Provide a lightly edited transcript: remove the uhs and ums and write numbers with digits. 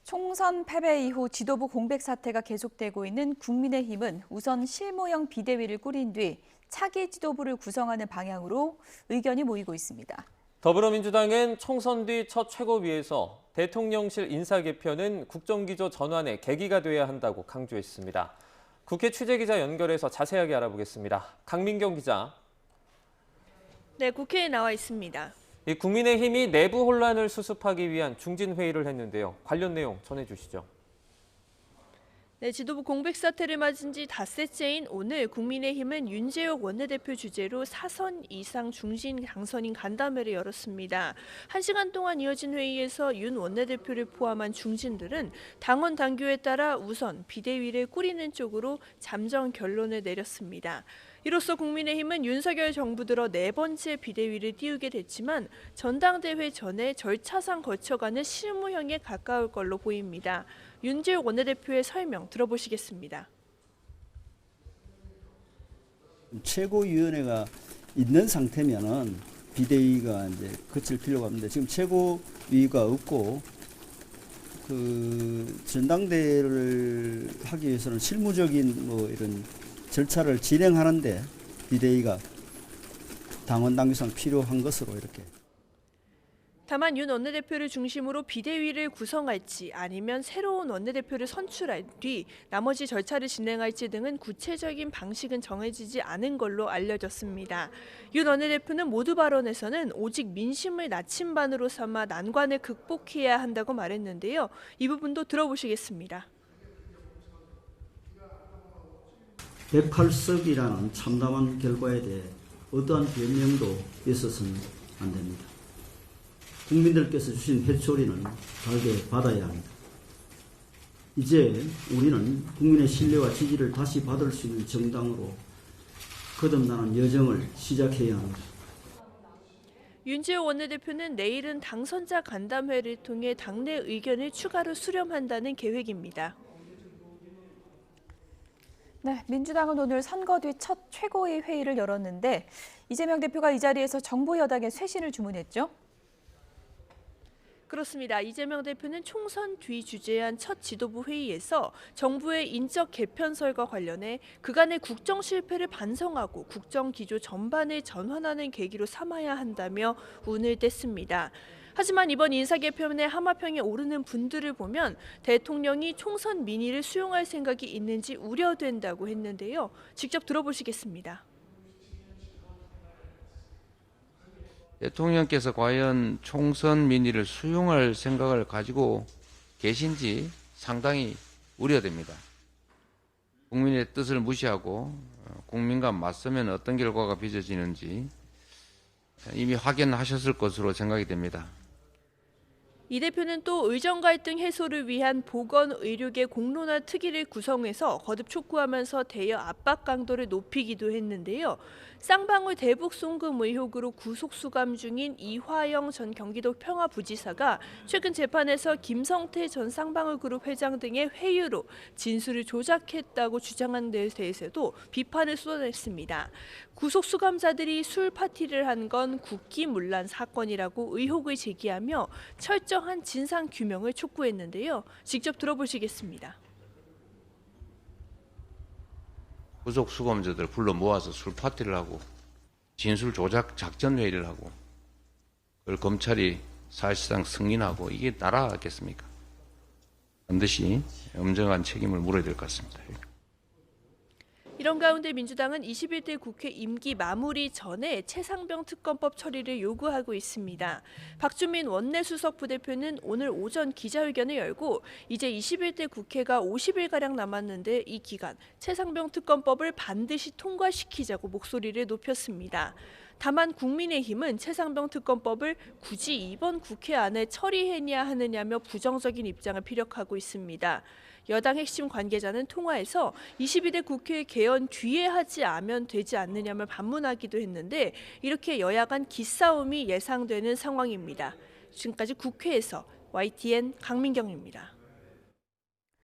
총선 패배 이후 지도부 공백 사태가 계속되고 있는 국민의힘은 우선 실무형 비대위를 꾸린 뒤 차기 지도부를 구성하는 방향으로 의견이 모이고 있습니다. 더불어민주당은 총선 뒤 첫 최고위에서 대통령실 인사 개편은 국정기조 전환의 계기가 돼야 한다고 강조했습니다. 국회 취재기자 연결해서 자세하게 알아보겠습니다. 강민경 기자. 네, 국회에 나와 있습니다. 국민의힘이 내부 혼란을 수습하기 위한 중진회의를 했는데요. 관련 내용 전해주시죠. 네, 지도부 공백 사태를 맞은 지 닷새째인 오늘 국민의힘은 윤재욱 원내대표 주재로 4선 이상 중진 당선인 간담회를 열었습니다. 1시간 동안 이어진 회의에서 윤 원내대표를 포함한 중진들은 당원 당규에 따라 우선 비대위를 꾸리는 쪽으로 잠정 결론을 내렸습니다. 이로써 국민의힘은 윤석열 정부 들어 4번째 비대위를 띄우게 됐지만 전당대회 전에 절차상 거쳐가는 실무형에 가까울 걸로 보입니다. 윤재욱 원내대표의 설명 들어보시겠습니다. 최고위원회가 있는 상태면은 비대위가 이제 거칠 필요가 없는데 지금 최고위가 없고 그 전당대회를 하기 위해서는 실무적인 뭐 이런 절차를 진행하는데 비대위가 당원 당규상 필요한 것으로 이렇게. 다만 윤 원내대표를 중심으로 비대위를 구성할지 아니면 새로운 원내대표를 선출할 뒤 나머지 절차를 진행할지 등은 구체적인 방식은 정해지지 않은 걸로 알려졌습니다. 윤 원내대표는 모두 발언에서는 오직 민심을 나침반으로 삼아 난관을 극복해야 한다고 말했는데요. 이 부분도 들어보시겠습니다. 108석이라는 참담한 결과에 대해 어떠한 변명도 있어서는 안 됩니다. 국민들께서 주신 회초리는 달게 받아야 합니다. 이제 우리는 국민의 신뢰와 지지를 다시 받을 수 있는 정당으로 거듭나는 여정을 시작해야 합니다. 윤재욱 원내대표는 내일은 당선자 간담회를 통해 당내 의견을 추가로 수렴한다는 계획입니다. 네, 민주당은 오늘 선거 뒤 첫 최고위 회의를 열었는데 이재명 대표가 이 자리에서 정부 여당에 쇄신을 주문했죠. 그렇습니다. 이재명 대표는 총선 뒤 주재한 첫 지도부 회의에서 정부의 인적 개편설과 관련해 그간의 국정 실패를 반성하고 국정 기조 전반을 전환하는 계기로 삼아야 한다며 운을 뗐습니다. 하지만 이번 인사 개편의 하마평에 오르는 분들을 보면 대통령이 총선 민의를 수용할 생각이 있는지 우려된다고 했는데요. 직접 들어보시겠습니다. 대통령께서 과연 총선 민의를 수용할 생각을 가지고 계신지 상당히 우려됩니다. 국민의 뜻을 무시하고 국민과 맞서면 어떤 결과가 빚어지는지 이미 확인하셨을 것으로 생각이 됩니다. 이 대표는 또 의정 갈등 해소를 위한 보건의료계 공론화 특위를 구성해서 거듭 촉구하면서 대여 압박 강도를 높이기도 했는데요. 쌍방울 대북 송금 의혹으로 구속 수감 중인 이화영 전 경기도 평화부지사가 최근 재판에서 김성태 전 쌍방울그룹 회장 등의 회유로 진술을 조작했다고 주장한 데 대해서도 비판을 쏟아냈습니다. 구속 수감자들이 술 파티를 한 건 국기문란 사건이라고 의혹을 제기하며 철저한 진상 규명을 촉구했는데요. 직접 들어보시겠습니다. 구속 수감자들 불러 모아서 술 파티를 하고 진술 조작 작전 회의를 하고 그걸 검찰이 사실상 승인하고 이게 나라겠습니까? 반드시 엄정한 책임을 물어야 될 것 같습니다. 이런 가운데 민주당은 21대 국회 임기 마무리 전에 최상병 특검법 처리를 요구하고 있습니다. 박주민 원내수석 부대표는 오늘 오전 기자회견을 열고 이제 21대 국회가 50일가량 남았는데 이 기간 최상병 특검법을 반드시 통과시키자고 목소리를 높였습니다. 다만 국민의힘은 최상병 특검법을 굳이 이번 국회 안에 처리해야 하느냐며 부정적인 입장을 피력하고 있습니다. 여당 핵심 관계자는 통화에서 22대 국회 개헌 뒤에 하지 않으면 되지 않느냐며 반문하기도 했는데 이렇게 여야 간 기싸움이 예상되는 상황입니다. 지금까지 국회에서 YTN 강민경입니다.